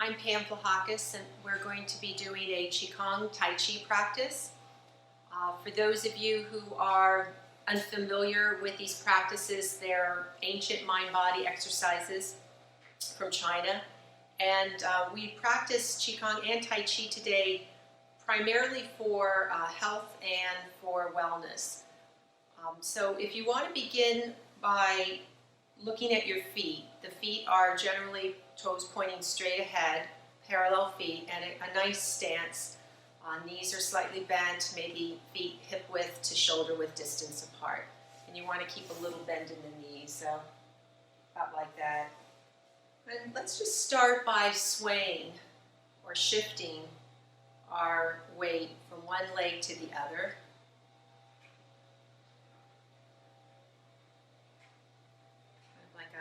I'm Pam Vlahakis, and we're going to be doing a Qigong Tai Chi practice. For those of you who are unfamiliar with these practices, they're ancient mind-body exercises from China. And we practice Qigong and Tai Chi today primarily for health and for wellness. So if you want to begin by looking at your feet, the feet are generally toes pointing straight ahead, parallel feet, and a nice stance. Knees are slightly bent, maybe feet hip width to shoulder width distance apart. And you want to keep a little bend in the knees, so about like that. And let's just start by swaying or shifting our weight from one leg to the other. Like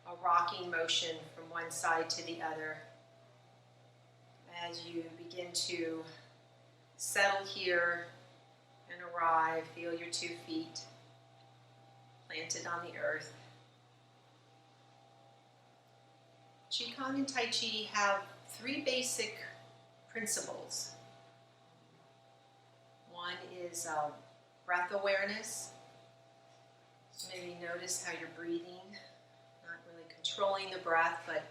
a rocking motion from one side to the other. As you begin to settle here and arrive, feel your 2 feet planted on the earth. Qigong and Tai Chi have 3 basic principles. One is breath awareness. So maybe notice how you're breathing, not really controlling the breath, but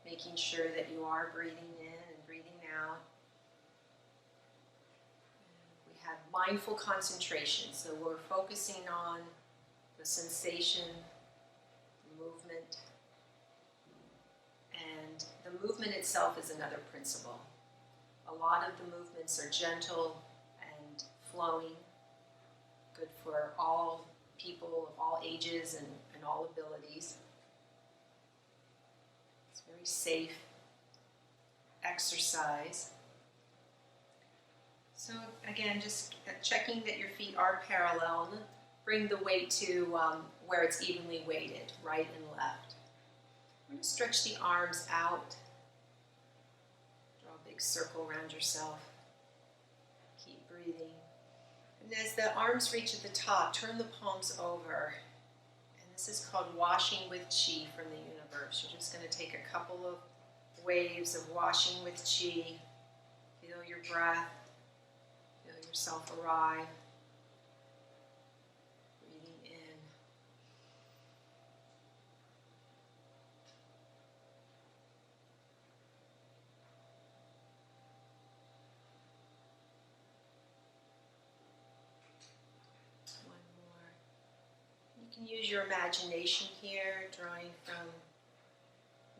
making sure that you are breathing in and breathing out. And we have mindful concentration, so we're focusing on the sensation, the movement, and the movement itself is another principle. A lot of the movements are gentle and flowing, good for all people of all ages and all abilities. It's very safe exercise. So again, just checking that your feet are parallel. Bring the weight to where it's evenly weighted, right and left. We're going to stretch the arms out. Draw a big circle around yourself. Keep breathing. And as the arms reach at the top, turn the palms over. And this is called washing with Qi from the universe. You're just going to take a couple of waves of washing with Qi. Feel your breath. Feel yourself arrive. Breathing in. One more. You can use your imagination here, drawing from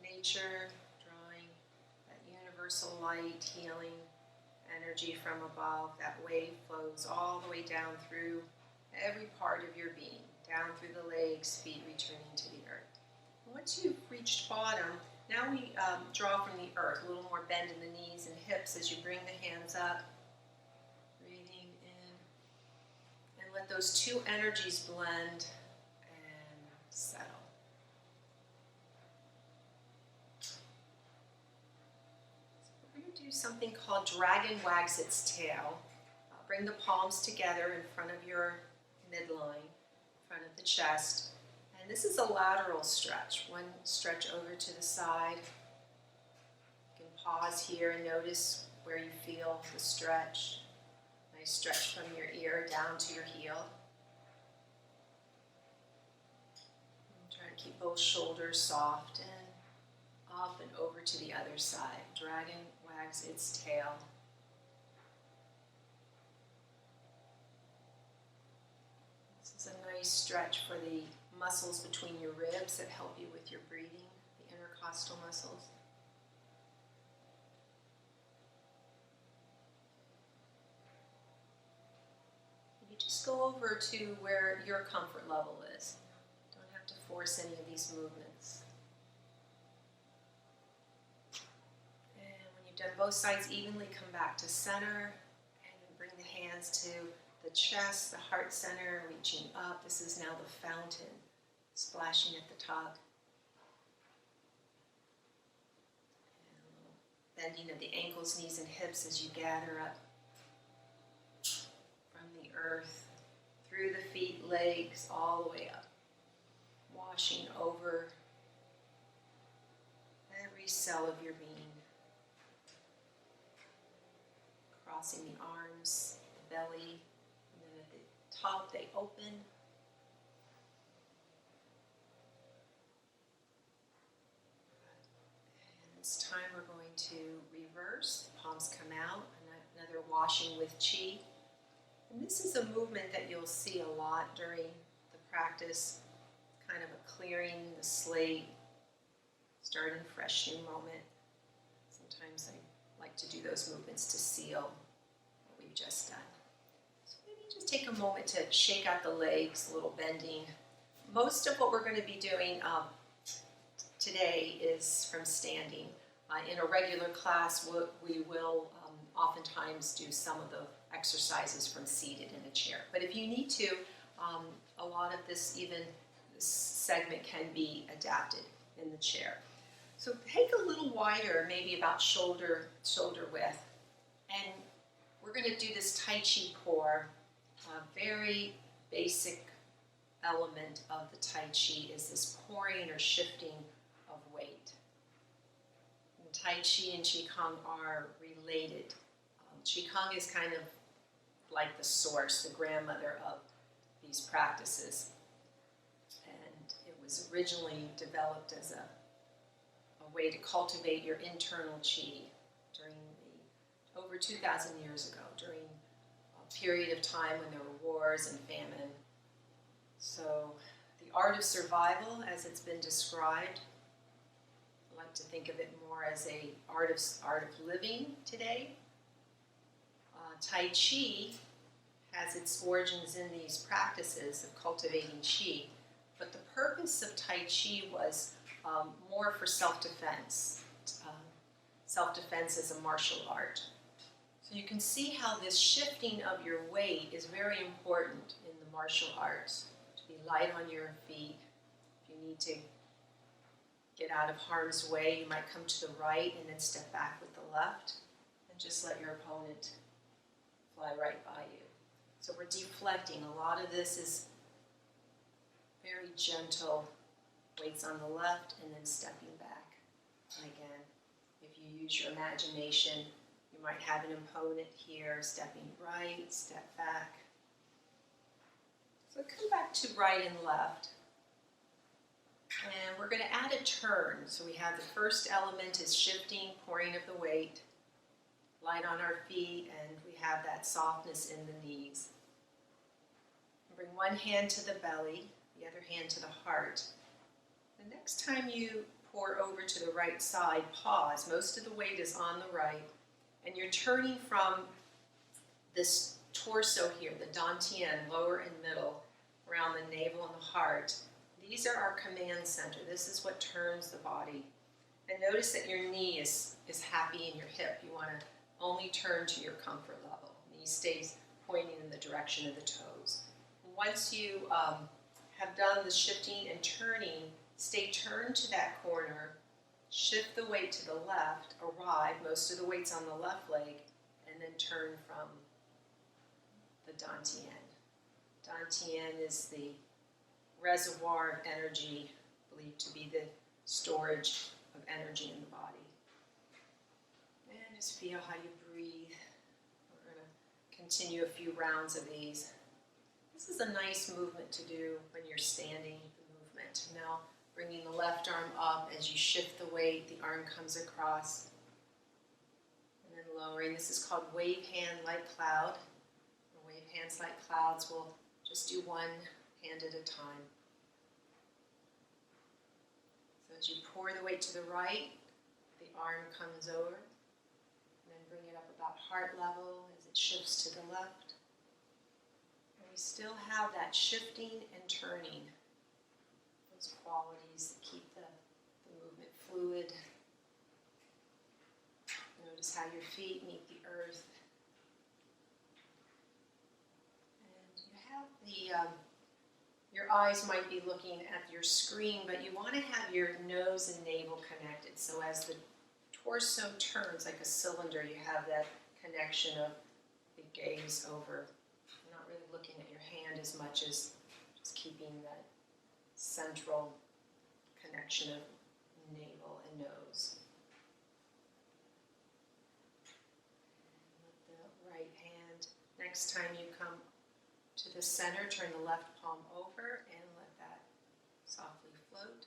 nature, drawing that universal light, healing energy from above. That wave flows all the way down through every part of your being, down through the legs, feet returning to the earth. And once you've reached bottom, now we draw from the earth, a little more bend in the knees and hips as you bring the hands up, breathing in, and let those 2 energies blend and settle. Do something called dragon wags its tail. Bring the palms together in front of your midline, in front of the chest. And this is a lateral stretch. One stretch over to the side. You can pause here and notice where you feel the stretch. Nice stretch from your ear down to your heel. And try to keep both shoulders soft and up and over to the other side. Dragon wags its tail. This is a nice stretch for the muscles between your ribs that help you with your breathing, the intercostal muscles. You just go over to where your comfort level is. You don't have to force any of these movements. Done both sides evenly, come back to center and then bring the hands to the chest, the heart center, reaching up. This is now the fountain splashing at the top. And a little bending of the ankles, knees, and hips as you gather up from the earth, through the feet, legs, all the way up. Washing over every cell of your being. crossing the arms, the belly, and then at the top they open. And this time we're going to reverse. The palms come out, another washing with Qi. And this is a movement that you'll see a lot during the practice, kind of a clearing the slate, starting a fresh new moment. Sometimes I like to do those movements to seal what we've just done. So maybe just take a moment to shake out the legs, a little bending. Most of what we're going to be doing today is from standing. In a regular class, we will oftentimes do some of the exercises from seated in a chair. But if you need to, a lot of this segment can be adapted in the chair. So take a little wider, maybe about shoulder width, and we're going to do this Tai Chi pour. A very basic element of the Tai Chi is this pouring or shifting of weight. And Tai Chi and Qigong are related. Qigong is kind of like the source, the grandmother of these practices. And it was originally developed as a way to cultivate your internal Qi during over 2,000 years ago, during a period of time when there were wars and famine. So the art of survival, as it's been described, I like to think of it more as a art of living today. Tai Chi has its origins in these practices of cultivating Qi, but the purpose of Tai Chi was more for self-defense. Self-defense is a martial art. So you can see how this shifting of your weight is very important in the martial arts. To be light on your feet. If you need to get out of harm's way, you might come to the right and then step back with the left and just let your opponent fly right by you. So we're deflecting. A lot of this is very gentle, weights on the left and then stepping back. And again, if you use your imagination, you might have an opponent here, stepping right, step back. So come back to right and left. And we're going to add a turn. So we have the first element is shifting, pouring of the weight, light on our feet, and we have that softness in the knees. Bring one hand to the belly, the other hand to the heart. The next time you pour over to the right side, pause. Most of the weight is on the right, and you're turning from this torso here, the dantian, lower and middle, around the navel and the heart. These are our command center. This is what turns the body. And notice that your knee is happy in your hip. You want to only turn to your comfort level. Knee stays pointing in the direction of the toes. Once you have done the shifting and turning, stay turned to that corner, shift the weight to the left, arrive, most of the weight's on the left leg, and then turn from the dantian. Dantian is the reservoir of energy, believed to be the storage of energy in the body. And just feel how you breathe. We're going to continue a few rounds of these. This is a nice movement to do when you're standing, the movement. Now, bringing the left arm up as you shift the weight, the arm comes across. And then lowering. This is called wave hand like cloud. The wave hands like clouds, we'll just do one hand at a time. So as you pour the weight to the right, the arm comes over. And then bring it up about heart level as it shifts to the left. And we still have that shifting and turning. Those qualities that keep the movement fluid. Notice how your feet meet the earth. And you have your eyes might be looking at your screen, but you want to have your nose and navel connected. So as the torso turns like a cylinder, you have that connection of the gaze over. You're not really looking at your hand as much as just keeping that central connection of navel and nose. And let the right next time you come to the center, turn the left palm over and let that softly float.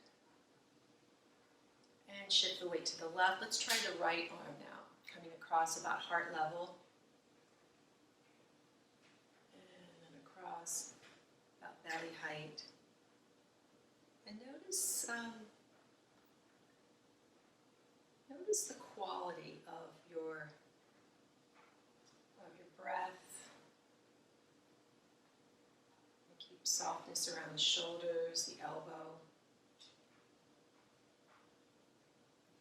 And shift the weight to the left. Let's try the right arm now, coming across about heart level. And then across about belly height. And notice, notice the quality of your breath. And keep softness around the shoulders, the elbow.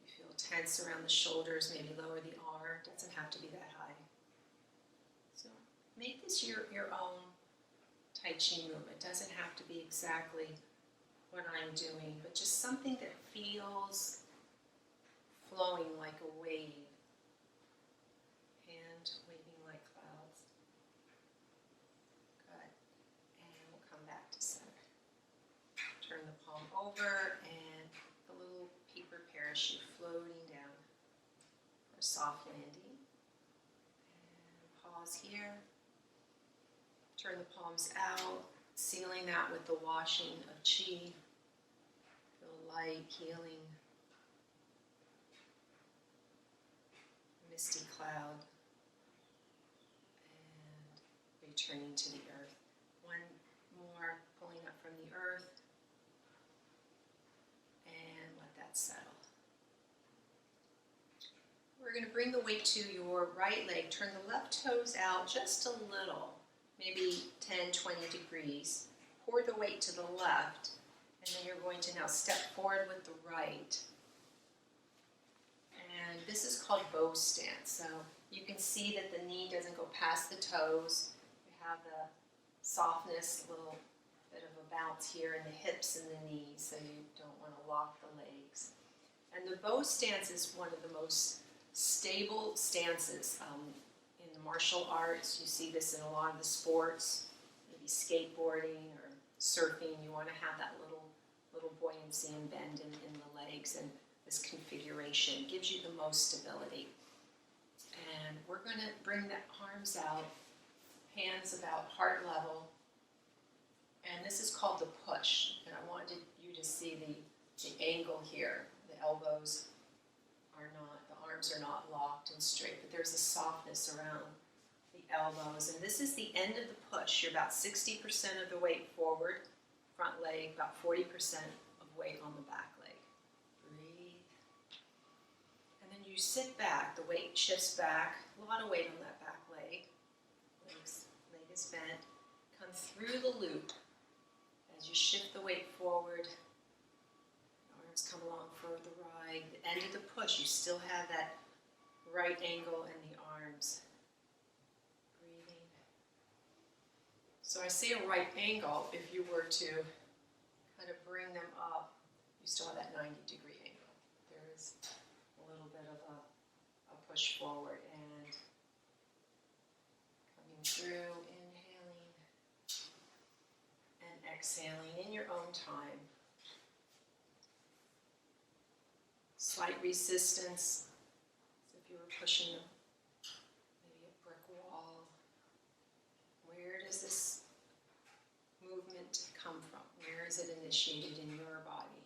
If you feel tense around the shoulders, maybe lower the arm. It doesn't have to be that high. So make this your own Tai Chi movement. It doesn't have to be exactly what I'm doing, but just something that feels flowing like a wave, and waving like clouds. Good. And we'll come back to center. Turn the palm over and the little paper parachute floating down for a soft landing. And pause here. Turn the palms out, sealing that with the washing of Qi. Feel light, healing, misty cloud, and returning to the earth. One more, pulling up from the earth, and let that settle. We're going to bring the weight to your right leg. Turn the left toes out just a little, maybe 10, 20 degrees. Pour the weight to the left, and then you're going to now step forward with the right. And this is called bow stance. So you can see that the knee doesn't go past the toes. You have the softness, a little bit of a bounce here in the hips and the knees, so you don't want to lock the legs. And the bow stance is one of the most stable stances in the martial arts. You see this in a lot of the sports, maybe skateboarding or surfing. You want to have that little buoyancy and bend in the legs, and this configuration gives you the most stability. And we're going to bring the arms out, hands about heart level, and this is called the push. And I wanted you to see the angle here. The elbows are not, the arms are not locked and straight, but there's a softness around the elbows. And this is the end of the push. You're about 60% of the weight forward, front leg, about 40% of weight on the back leg. Breathe. And then you sit back, the weight shifts back, a lot of weight on that back leg. Leg is bent. Come through the loop as you shift the weight forward. Arms come along for the ride. The end of the push, you still have that right angle in the arms. Breathing. So I say a right angle. If you were to kind of bring them up, you still have that 90-degree angle. There is a little bit of a push forward, and coming through, inhaling and exhaling in your own time. Slight resistance, as if you were pushing maybe a brick wall. Where does this movement come from? Where is it initiated in your body?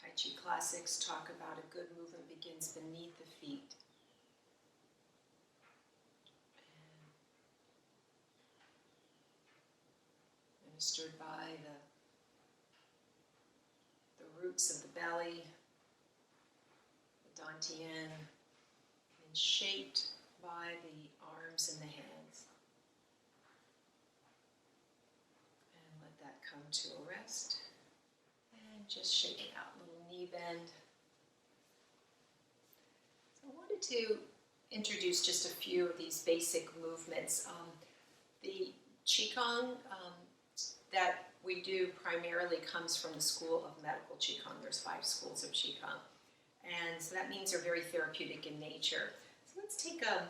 Tai Chi classics talk about a good movement begins beneath the feet. And ministered by the roots of the belly, the dantian, and shaped by the arms and the hands. And let that come to a rest. And just shake it out, little knee bend. So I wanted to introduce just a few of these basic movements. The Qigong that we do primarily comes from the school of medical Qigong. There's 5 schools of Qigong. And so that means they're very therapeutic in nature. So let's take a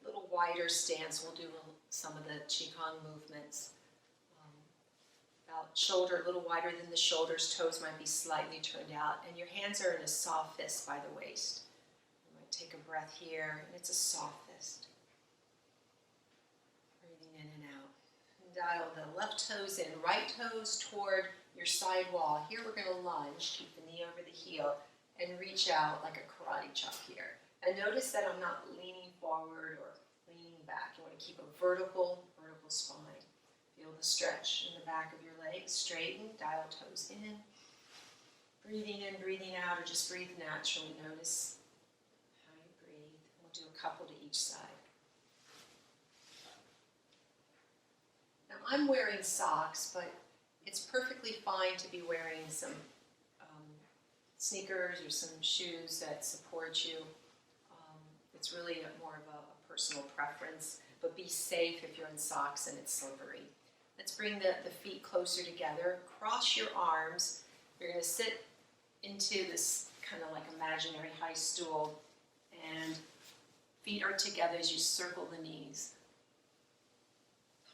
little wider stance. We'll do some of the Qigong movements. About shoulder, a little wider than the shoulders, toes might be slightly turned out, and your hands are in a soft fist by the waist. You might take a breath here, and it's a soft fist. Breathing in and out. And dial the left toes in, right toes toward your side wall. Here we're going to lunge, keep the knee over the heel, and reach out like a karate chop here. And notice that I'm not leaning forward or leaning back. You want to keep a vertical spine. Feel the stretch in the back of your legs. Straighten, dial toes in. Breathing in, breathing out, or just breathe naturally. Notice how you breathe. We'll do a couple to each side. Now I'm wearing socks, but it's perfectly fine to be wearing some sneakers or some shoes that support you. It's really more of a personal preference, but be safe if you're in socks and it's slippery. Let's bring the feet closer together. Cross your arms. You're going to sit into this kind of like imaginary high stool, and feet are together as you circle the knees.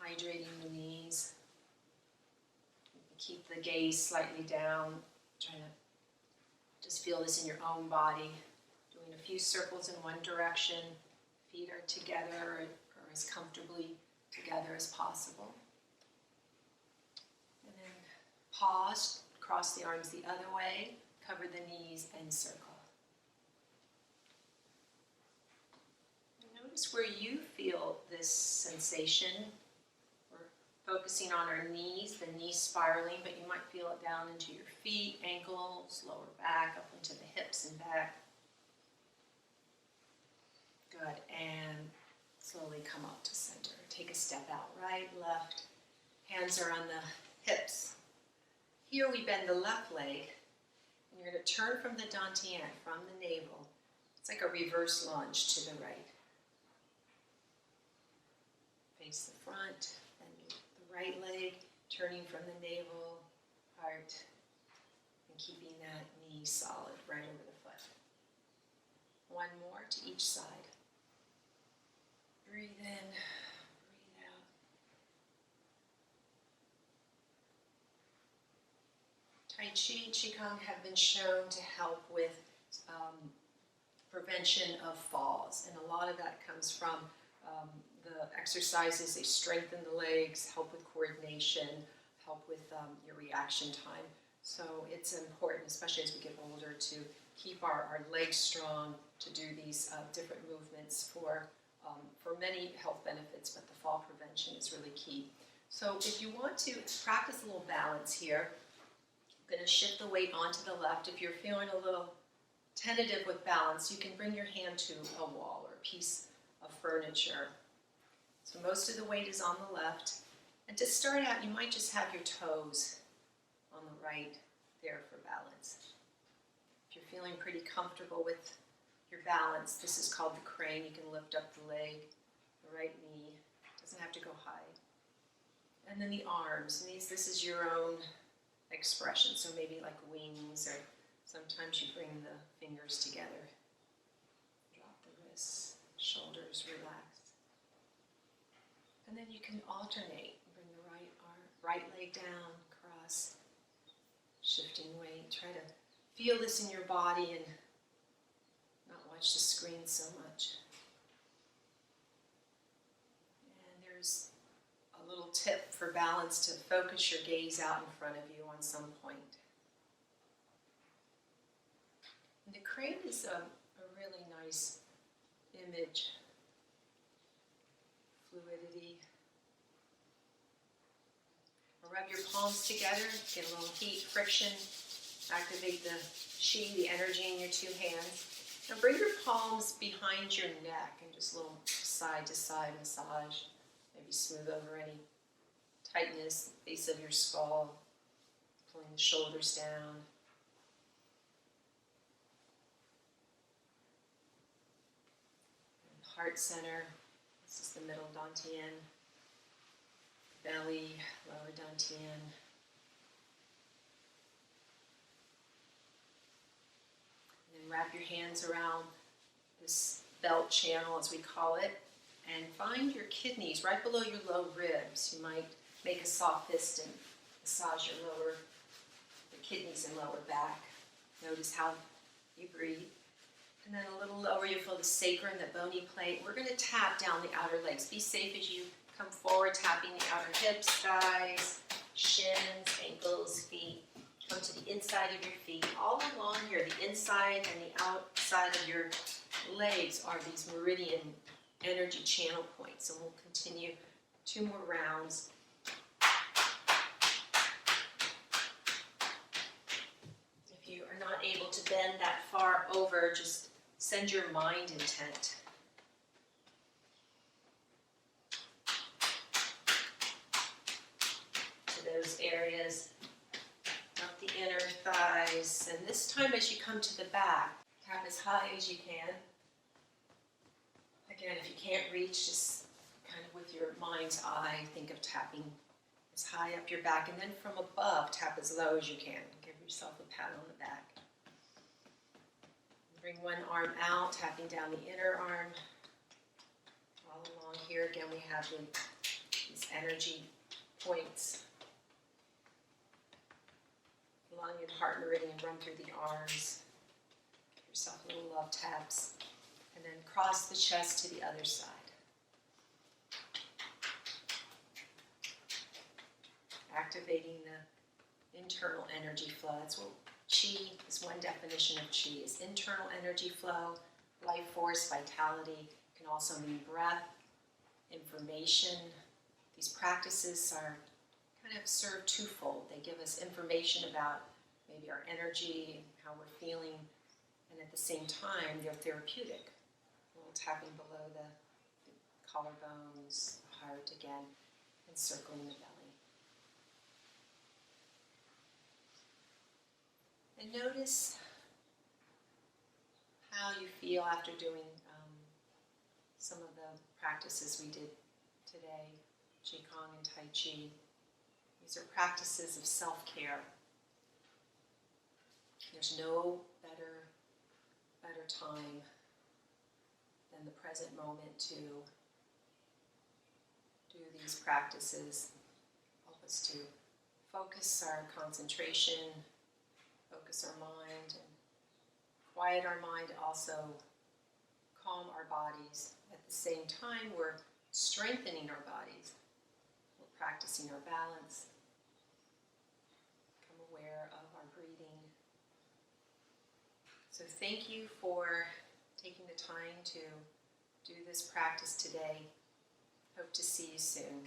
Hydrating the knees. Keep the gaze slightly down. Try to just feel this in your own body. Doing a few circles in one direction. Feet are together or as comfortably together as possible. And then pause, cross the arms the other way, cover the knees and circle. And notice where you feel this sensation. We're focusing on our knees, the knees spiraling, but you might feel it down into your feet, ankles, lower back, up into the hips and back. Good, and slowly come up to center. Take a step out, right, left. Hands are on the hips. Here we bend the left leg, and you're going to turn from the dantian, from the navel. It's like a reverse lunge to the right. Face the front, then the right leg, turning from the navel, heart, and keeping that knee solid right over the foot. One more to each side. Breathe in, breathe out. Tai Chi, Qigong have been shown to help with prevention of falls, and a lot of that comes from the exercises. They strengthen the legs, help with coordination, help with your reaction time. So it's important, especially as we get older, to keep our legs strong, to do these different movements for many health benefits, but the fall prevention is really key. So if you want to practice a little balance here, I'm going to shift the weight onto the left. If you're feeling a little tentative with balance, you can bring your hand to a wall or a piece of furniture. So most of the weight is on the left. And to start out, you might just have your toes on the right there for balance. If you're feeling pretty comfortable with your balance, this is called the crane. You can lift up the leg, the right knee. It doesn't have to go high. And then the arms. And this is your own expression. So maybe like wings, or sometimes you bring the fingers together. Drop the wrists, shoulders relaxed. And then you can alternate. Bring the right leg down, cross, shifting weight. Try to feel this in your body and not watch the screen so much. And there's a little tip for balance to focus your gaze out in front of you on some point. And the crane is a really nice image. Fluidity. Rub your palms together, get a little heat, friction, activate the chi, the energy in your two hands. Now bring your palms behind your neck and just a little side to side massage. Maybe smooth over any tightness, base of your skull, pulling the shoulders down. And heart center, this is the middle dantian. Belly, lower dantian. And then wrap your hands around this belt channel, as we call it. And find your kidneys right below your low ribs. You might make a soft fist and massage your kidneys and lower back. Notice how you breathe. And then a little lower, you feel the sacrum, the bony plate. We're going to tap down the outer legs. Be safe as you come forward, tapping the outer hips, thighs, shins, ankles, feet. Come to the inside of your feet. All along here, the inside and the outside of your legs are these meridian energy channel points. And we'll continue 2 more rounds. If you are not able to bend that far over, just send your mind intent. To those areas of the inner thighs. And this time as you come to the back, tap as high as you can. Again, if you can't reach, just kind of with your mind's eye, think of tapping as high up your back, and then from above, tap as low as you can. Give yourself a pat on the back. Bring one arm out, tapping down the inner arm. All along here, again, we have these energy points. Allowing your heart meridian run through the arms. Give yourself little love taps. And then cross the chest to the other side. Activating the internal energy flow. That's what Qi is. One definition of Qi is internal energy flow, life force, vitality. It can also mean breath, information. These practices are kind of serve twofold. They give us information about maybe our energy and how we're feeling, and at the same time, they're therapeutic. A little tapping below the collarbones, the heart again, and circling the belly. And notice how you feel after doing some of the practices we did today, Qigong and Tai Chi. These are practices of self-care. There's no better time than the present moment to do these practices. Help us to focus our concentration, focus our mind, and quiet our mind, also calm our bodies. At the same time, we're strengthening our bodies. We're practicing our balance. Become aware of our breathing. So thank you for taking the time to do this practice today. Hope to see you soon.